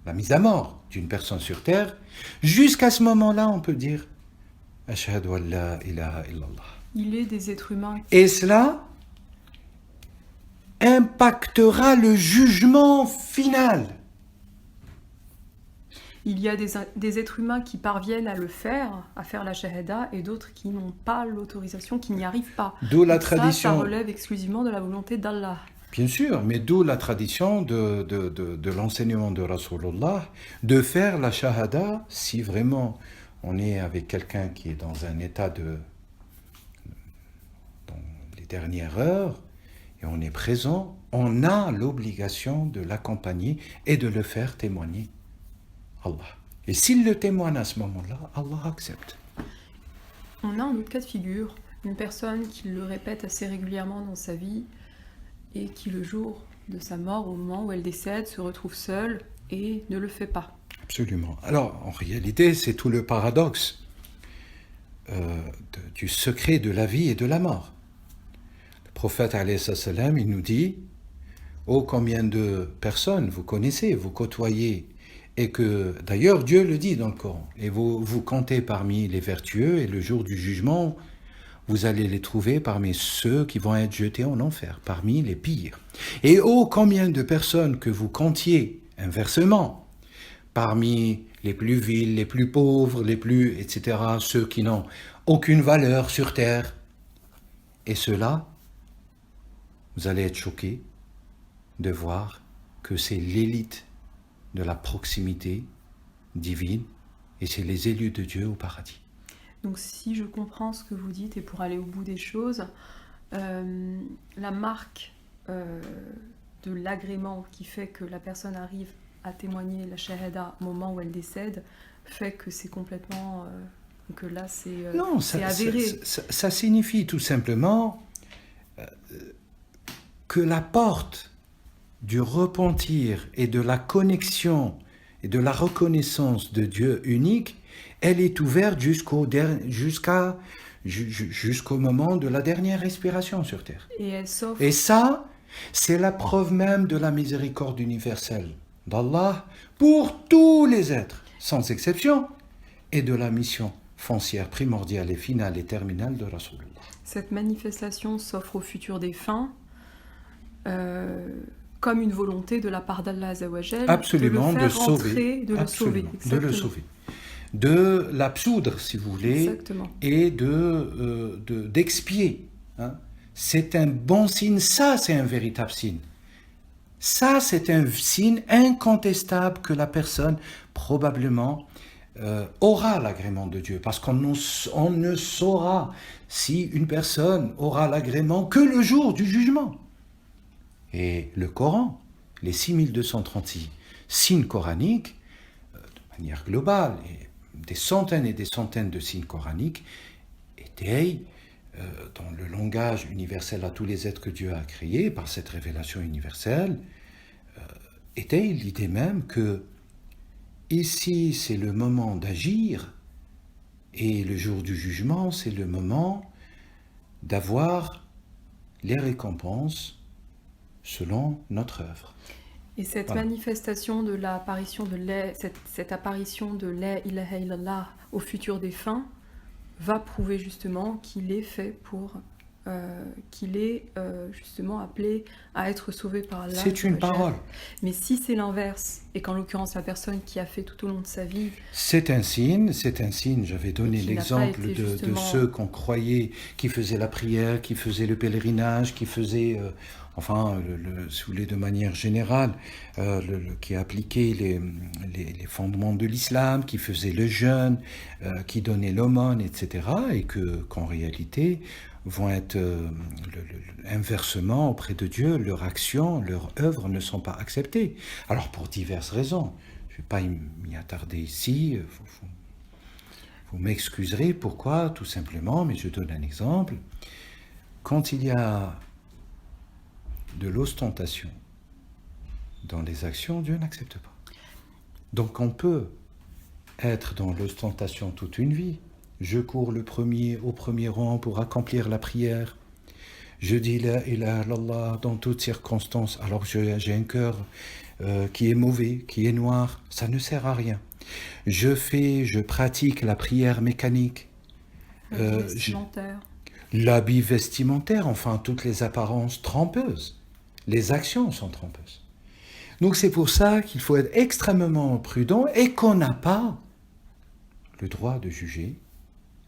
la mise à mort d'une personne sur terre, jusqu'à ce moment-là, on peut dire « Ashhadu an la ilaha illallah ». Il est des êtres humains. Et cela impactera le jugement final. Il y a des êtres humains qui parviennent à le faire, à faire la shahada, et d'autres qui n'ont pas l'autorisation, qui n'y arrivent pas. D'où la tradition. Ça relève exclusivement de la volonté d'Allah. Bien sûr, mais d'où la tradition de l'enseignement de Rasulullah, de faire la shahada si vraiment on est avec quelqu'un qui est dans un état de dernières heures, et on est présent, on a l'obligation de l'accompagner et de le faire témoigner. Allah. Et s'il le témoigne à ce moment-là, Allah accepte. On a un autre cas de figure, une personne qui le répète assez régulièrement dans sa vie et qui le jour de sa mort, au moment où elle décède, se retrouve seule et ne le fait pas. Absolument. Alors, en réalité, c'est tout le paradoxe du secret de la vie et de la mort. Le prophète, alayhi salam, il nous dit « Oh, combien de personnes vous connaissez, vous côtoyez » et que, d'ailleurs, Dieu le dit dans le Coran. Et vous comptez parmi les vertueux, et le jour du jugement, vous allez les trouver parmi ceux qui vont être jetés en enfer, parmi les pires. Et oh, combien de personnes que vous comptiez, inversement, parmi les plus vils, les plus pauvres, les plus, etc., ceux qui n'ont aucune valeur sur terre. Et ceux-là, vous allez être choqués de voir que c'est l'élite de la proximité divine, et c'est les élus de Dieu au paradis. Donc si je comprends ce que vous dites, et pour aller au bout des choses, la marque de l'agrément qui fait que la personne arrive à témoigner la shahada au moment où elle décède, fait que c'est complètement... que là, c'est avéré. Ça signifie tout simplement que la porte du repentir et de la connexion et de la reconnaissance de Dieu unique, elle est ouverte jusqu'au moment de la dernière respiration sur terre. Et ça, c'est la preuve même de la miséricorde universelle d'Allah pour tous les êtres, sans exception, et de la mission foncière primordiale et finale et terminale de Rasulullah. Cette manifestation s'offre au futur défunt comme une volonté de la part d'Allah Azzawajal absolument, de le faire rentrer, de le sauver. De l'absoudre, si vous voulez, exactement. Et d'expier. Hein. C'est un bon signe, ça c'est un véritable signe. Ça c'est un signe incontestable que la personne probablement aura l'agrément de Dieu, parce qu'on ne saura si une personne aura l'agrément que le jour du jugement. Et le Coran, les 6236 signes coraniques, de manière globale, et des centaines et des centaines de signes coraniques, étayent dans le langage universel à tous les êtres que Dieu a créés, par cette révélation universelle, étayent l'idée même que ici c'est le moment d'agir, et le jour du jugement c'est le moment d'avoir les récompenses selon notre œuvre. Et cette manifestation de l'apparition de cette apparition de la ilaha illallah au futur défunt va prouver justement qu'il est fait pour qu'il est justement appelé à être sauvé par Allah. C'est une parole. Mais si c'est l'inverse, et qu'en l'occurrence la personne qui a fait tout au long de sa vie... C'est un signe, j'avais donné l'exemple de ceux qu'on croyait, qui faisaient la prière, qui faisaient le pèlerinage, qui faisaient... si vous voulez, de manière générale, qui appliquait les fondements de l'islam, qui faisait le jeûne, qui donnait l'aumône, etc., et qu'en réalité vont être inversement auprès de Dieu, leur action, leur œuvre ne sont pas acceptées. Alors pour diverses raisons, je ne vais pas m'y attarder ici, vous m'excuserez pourquoi, tout simplement, mais je donne un exemple. Quand il y a de l'ostentation dans les actions, Dieu n'accepte pas. Donc on peut être dans l'ostentation toute une vie. Je cours au premier rang pour accomplir la prière. Je dis la ilaha illallah dans toutes circonstances, alors que j'ai un cœur qui est mauvais, qui est noir. Ça ne sert à rien. Je pratique la prière mécanique. L'habit vestimentaire, enfin toutes les apparences trompeuses. Les actions sont trompeuses. Donc c'est pour ça qu'il faut être extrêmement prudent et qu'on n'a pas le droit de juger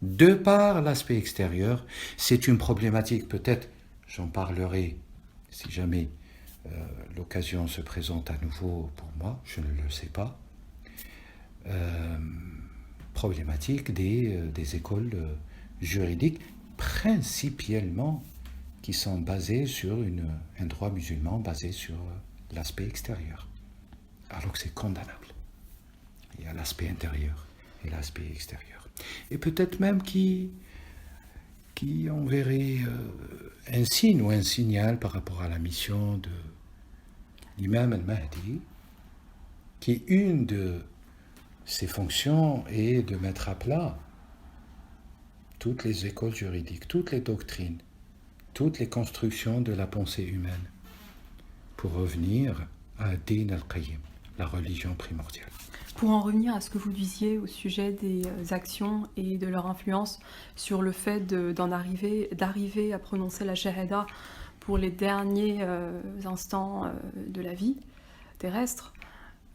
de par l'aspect extérieur. C'est une problématique, peut-être, j'en parlerai si jamais l'occasion se présente à nouveau pour moi, je ne le sais pas, problématique des écoles juridiques, principalement qui sont basés sur un droit musulman basé sur l'aspect extérieur. Alors que c'est condamnable. Il y a l'aspect intérieur et l'aspect extérieur. Et peut-être même qui enverrait un signe ou un signal par rapport à la mission de l'imam al-Mahdi, qui une de ses fonctions est de mettre à plat toutes les écoles juridiques, toutes les doctrines, toutes les constructions de la pensée humaine, pour revenir à Din al-Qayyim, la religion primordiale. Pour en revenir à ce que vous disiez au sujet des actions et de leur influence sur le fait d'arriver à prononcer la shahada pour les derniers instants de la vie terrestre,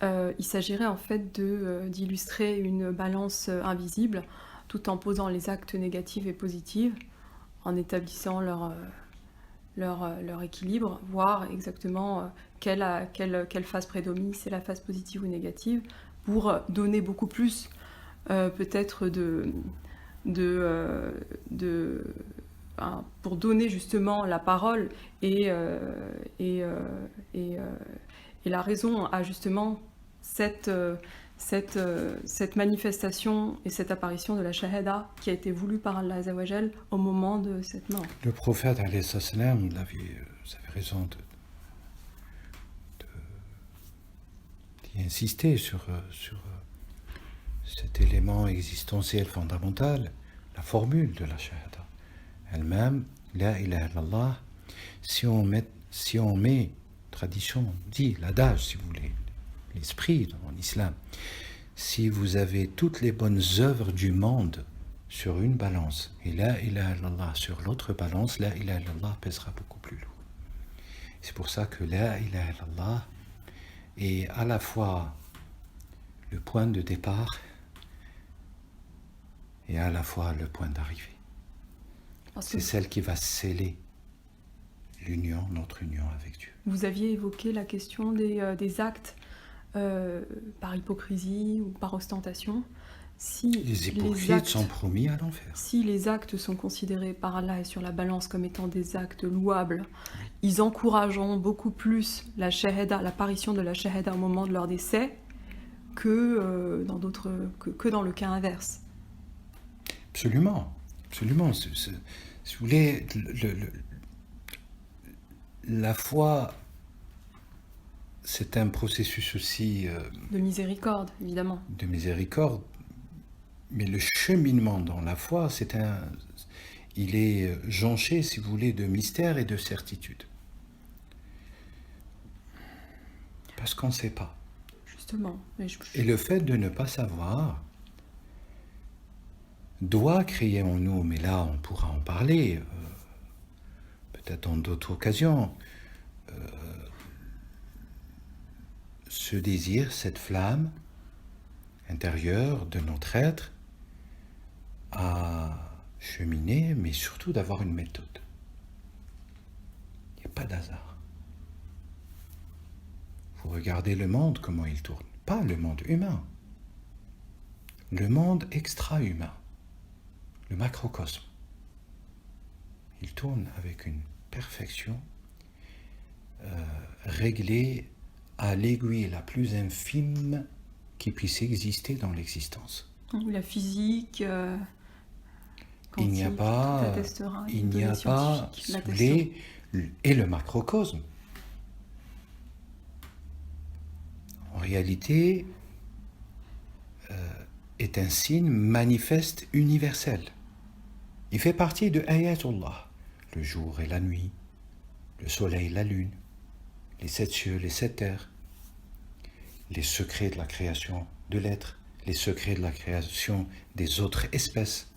il s'agirait en fait d'illustrer une balance invisible tout en posant les actes négatifs et positifs, en établissant leur équilibre, voir exactement quelle phase prédomine, c'est la phase positive ou négative, pour donner beaucoup plus peut-être pour donner justement la parole et la raison à justement cette manifestation et cette apparition de la shahada qui a été voulue par Allah Azzawajal au moment de cette mort. Le prophète, alayhi salam, vous avez raison d'y insister sur cet élément existentiel fondamental, la formule de la shahada. Elle-même, la ilaha illallah, si on met, tradition dit, l'adage si vous voulez, l'esprit en islam, si vous avez toutes les bonnes œuvres du monde sur une balance et la ilaha illallah sur l'autre balance, la ilaha illallah pèsera beaucoup plus lourd. C'est pour ça que la ilaha illallah est à la fois le point de départ et à la fois le point d'arrivée. C'est celle qui va sceller notre union avec Dieu. Vous aviez évoqué la question des actes par hypocrisie ou par ostentation. Si les hypocrites sont promis à l'enfer. Si les actes sont considérés par Allah et sur la balance comme étant des actes louables, ils encourageront beaucoup plus la shahada, l'apparition de la shahada au moment de leur décès que dans le cas inverse. Absolument. Si vous voulez, la foi, c'est un processus aussi... de miséricorde, évidemment. De miséricorde. Mais le cheminement dans la foi, il est jonché, si vous voulez, de mystère et de certitude. Parce qu'on ne sait pas. Justement. Et le fait de ne pas savoir doit créer en nous, mais là on pourra en parler, peut-être en d'autres occasions, ce désir, cette flamme intérieure de notre être à cheminer, mais surtout d'avoir une méthode. Il n'y a pas d'hasard. Vous regardez le monde, comment il tourne. Pas le monde humain. Le monde extra-humain. Le macrocosme. Il tourne avec une perfection réglée à l'aiguille la plus infime qui puisse exister dans l'existence. La physique, il n'y a pas, et le macrocosme. En réalité, est un signe manifeste universel. Il fait partie de Ayatullah, le jour et la nuit, le soleil, la lune, les 7 cieux, les 7 terres, les secrets de la création de l'être, les secrets de la création des autres espèces,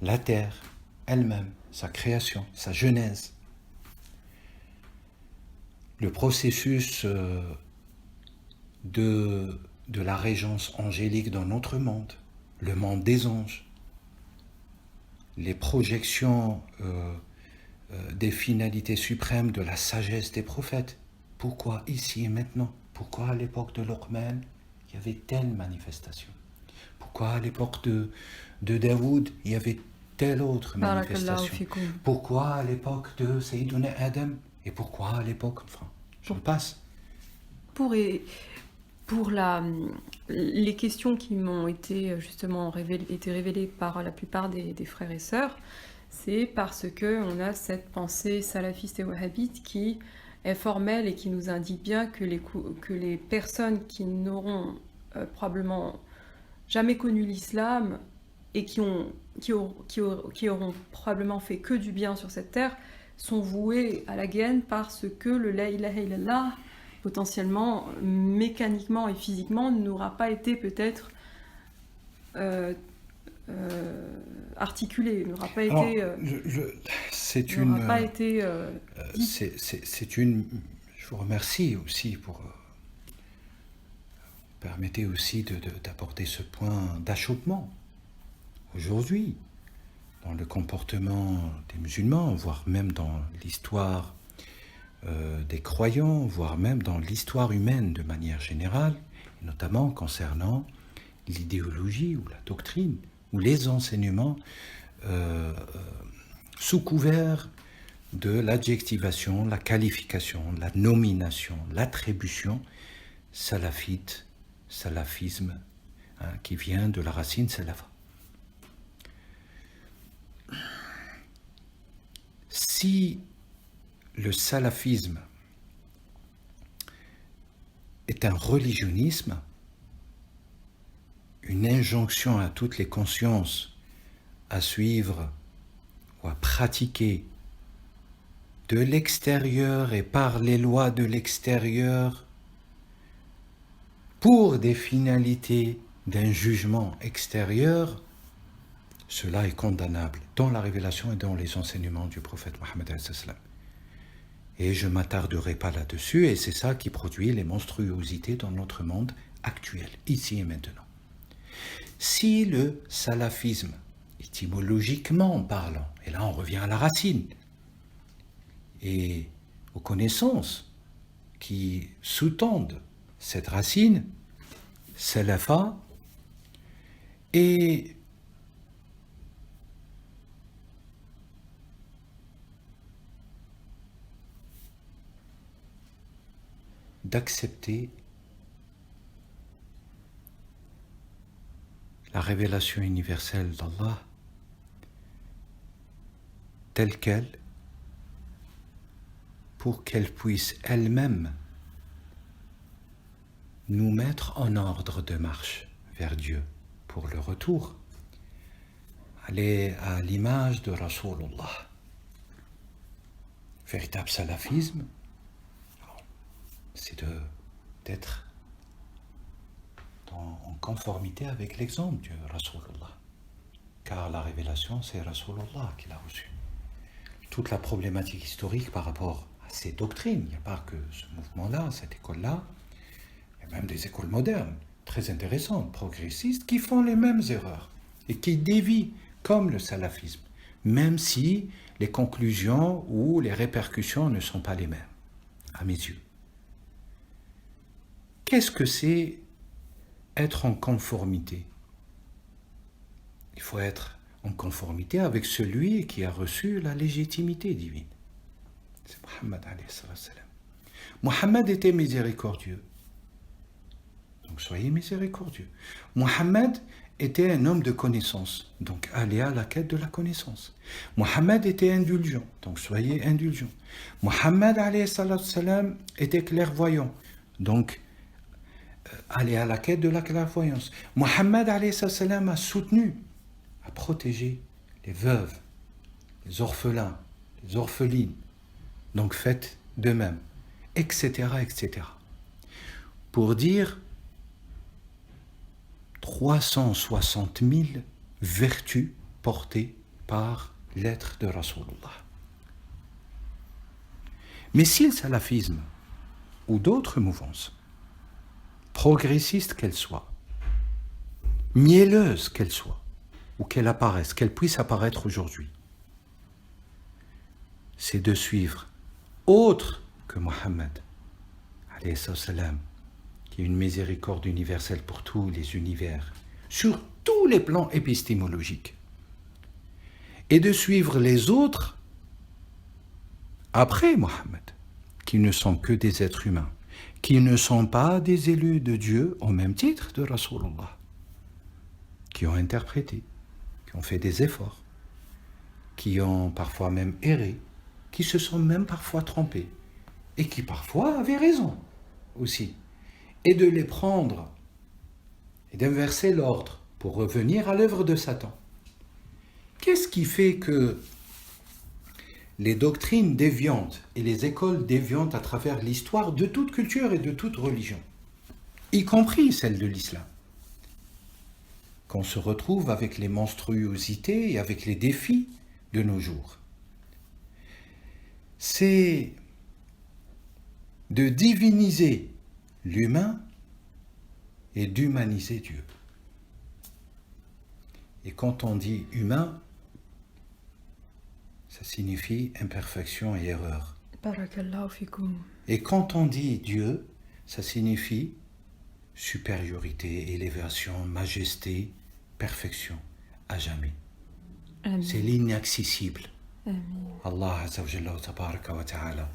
la terre elle-même, sa création, sa genèse, le processus de la régence angélique dans notre monde, le monde des anges, les projections des finalités suprêmes de la sagesse des prophètes. Pourquoi ici et maintenant? Pourquoi à l'époque de Luqman, il y avait telle manifestation? Pourquoi à l'époque de Daoud, il y avait telle autre Barakallahu manifestation. fikoum. Pourquoi à l'époque de Sayyiduna Adam et pourquoi à l'époque, enfin, j'en passe. Pour les questions qui m'ont été justement révélées par la plupart des frères et sœurs, c'est parce qu'on a cette pensée salafiste et wahhabite qui est formelle et qui nous indique bien que les personnes qui n'auront probablement jamais connu l'islam et qui auront probablement fait que du bien sur cette terre sont vouées à la gaine parce que le la ilaha illallah, potentiellement, mécaniquement et physiquement, n'aura pas été peut-être articulé, n'aura pas été... c'est n'aura une... pas été dit. c'est une... Je vous remercie aussi pour... permettez aussi d'apporter ce point d'achoppement. Aujourd'hui, dans le comportement des musulmans, voire même dans l'histoire des croyants, voire même dans l'histoire humaine de manière générale, et notamment concernant l'idéologie ou la doctrine, ou les enseignements sous couvert de l'adjectivation, la qualification, la nomination, l'attribution salafite, salafisme, qui vient de la racine salafa. Si le salafisme est un religionnisme, une injonction à toutes les consciences à suivre ou à pratiquer de l'extérieur et par les lois de l'extérieur pour des finalités d'un jugement extérieur, cela est condamnable dans la révélation et dans les enseignements du prophète Mohammed alayhi salam. Et je ne m'attarderai pas là-dessus, et c'est ça qui produit les monstruosités dans notre monde actuel, ici et maintenant. Si le salafisme, étymologiquement parlant, et là on revient à la racine, et aux connaissances qui sous-tendent cette racine, salafa, et d'accepter la révélation universelle d'Allah telle qu'elle, pour qu'elle puisse elle-même nous mettre en ordre de marche vers Dieu pour le retour. Aller à l'image de Rasulullah. Véritable salafisme, c'est d'être en conformité avec l'exemple de Rasulullah. Car la révélation, c'est Rasulullah qui l'a reçue. Toute la problématique historique par rapport à ces doctrines, il n'y a pas que ce mouvement-là, cette école-là, il y a même des écoles modernes, très intéressantes, progressistes, qui font les mêmes erreurs et qui dévient comme le salafisme, même si les conclusions ou les répercussions ne sont pas les mêmes, à mes yeux. Qu'est-ce que c'est être en conformité? Il faut être en conformité avec celui qui a reçu la légitimité divine. C'est Mohammed alayhi salam. Mohammed était miséricordieux. Donc soyez miséricordieux. Mohammed était un homme de connaissance. Donc allez à la quête de la connaissance. Mohammed était indulgent. Donc soyez indulgents. Mohammed alayhi salam était clairvoyant. Donc aller à la quête de la clairvoyance. Mohammed alayhi salam a soutenu, a protégé les veuves, les orphelins, les orphelines. Donc faites de même, etc., etc. Pour dire 360 000 vertus portées par l'être de Rasulullah. Mais si le salafisme ou d'autres mouvances, progressistes qu'elles soient, mielleuses qu'elles soient, ou qu'elles apparaissent, qu'elles puissent apparaître aujourd'hui, c'est de suivre autre que Mohammed, alayhi salam, qui est une miséricorde universelle pour tous les univers, sur tous les plans épistémologiques. et de suivre les autres après Mohammed, qui ne sont que des êtres humains, qui ne sont pas des élus de Dieu au même titre de Rasulullah, qui ont interprété, qui ont fait des efforts, qui ont parfois même erré, qui se sont même parfois trompés, et qui parfois avaient raison aussi, et de les prendre et d'inverser l'ordre pour revenir à l'œuvre de Satan. Qu'est-ce qui fait que les doctrines déviantes et les écoles déviantes à travers l'histoire de toute culture et de toute religion, y compris celle de l'islam, qu'on se retrouve avec les monstruosités et avec les défis de nos jours, c'est de diviniser l'humain et d'humaniser Dieu. Et quand on dit humain, ça signifie imperfection et erreur. Barakallahu fikum. Et quand on dit Dieu, ça signifie supériorité, élévation, majesté, perfection, à jamais. Amin. C'est l'inaccessible. Amin. Allah Azza wa Jalla tabaraka wa ta'ala.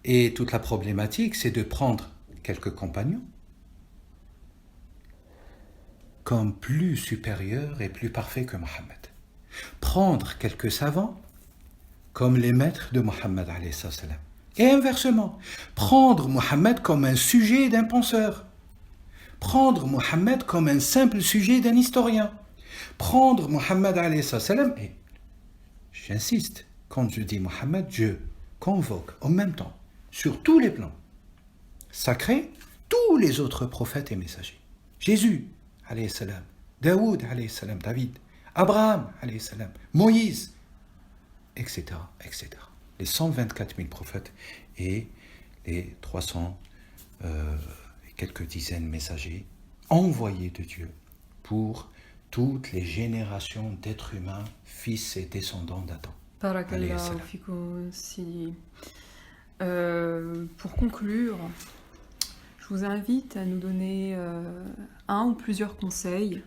Et toute la problématique, c'est de prendre quelques compagnons comme plus supérieurs et plus parfaits que Mohammed. Prendre quelques savants comme les maîtres de Mohammed alayhi salam. Et inversement, prendre Mohammed comme un sujet d'un penseur. Prendre Mohammed comme un simple sujet d'un historien. Prendre Mohammed alayhi salam, et j'insiste, quand je dis Mohammed, je convoque en même temps, sur tous les plans sacrés, tous les autres prophètes et messagers. Jésus, alayhi salam, Daoud, alayhi salam, David, Abraham, alayhi salam, Moïse, etc., etc. Les 124 000 prophètes et les 300 et quelques dizaines messagers envoyés de Dieu pour toutes les générations d'êtres humains, fils et descendants d'Adam. Barakallahu fikum. Pour conclure, je vous invite à nous donner un ou plusieurs conseils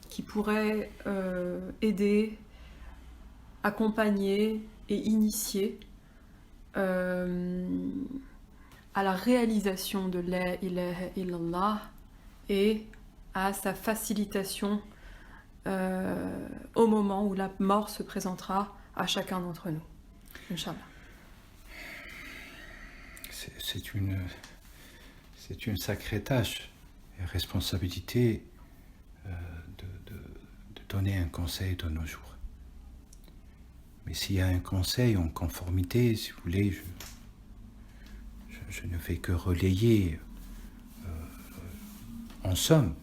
qui pourraient aider, accompagner et initier à la réalisation de la ilaha illallah et à sa facilitation au moment où la mort se présentera à chacun d'entre nous. Inch'Allah. C'est une sacrée tâche et responsabilité de donner un conseil de nos jours. Mais s'il y a un conseil en conformité, si vous voulez, je ne fais que relayer en somme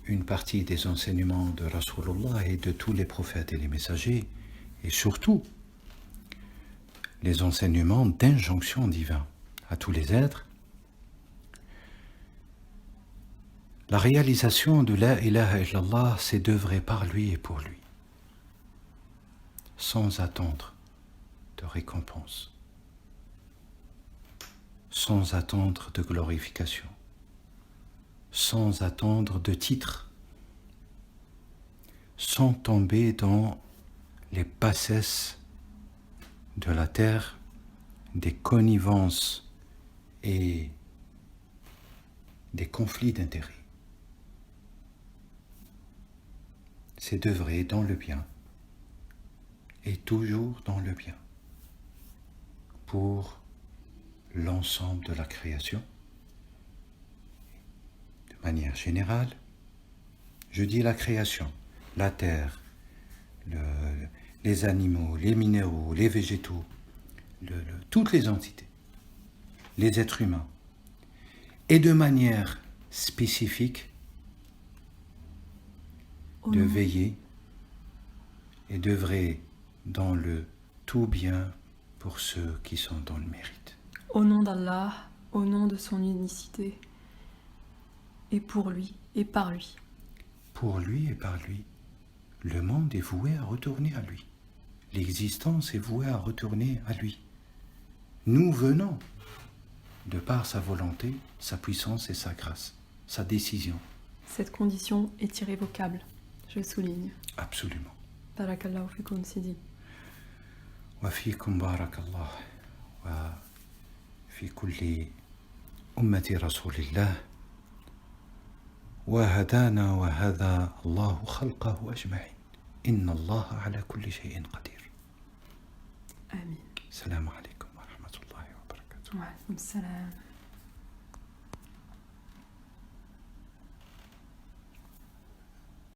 une partie des enseignements de Rasulullah et de tous les prophètes et les messagers, et surtout les enseignements d'injonction divine à tous les êtres. La réalisation de la ilaha illallah, c'est d'œuvrer par lui et pour lui, sans attendre de récompense, sans attendre de glorification, sans attendre de titre, sans tomber dans les bassesses de la terre, des connivences et des conflits d'intérêts. C'est d'œuvrer dans le bien et toujours dans le bien pour l'ensemble de la création. De manière générale, je dis la création, la terre, les animaux, les minéraux, les végétaux, toutes les entités, les êtres humains, et de manière spécifique, de veiller et d'œuvrer dans le tout bien pour ceux qui sont dans le mérite. Au nom d'Allah, au nom de son unicité, et pour lui et par lui. Pour lui et par lui, le monde est voué à retourner à lui. L'existence est vouée à retourner à lui. Nous venons, de par sa volonté, sa puissance et sa grâce, sa décision. Cette condition est irrévocable. Je souligne. Absolument. Barakallahu fikoum Sidi. وفيكم بارك الله وفي كل أمة رسول الله وهدانا وهذا الله خلقه أجمعين إن الله على كل شيء قدير. آمين. السلام عليكم ورحمة الله وبركاته. وعليكم السلام.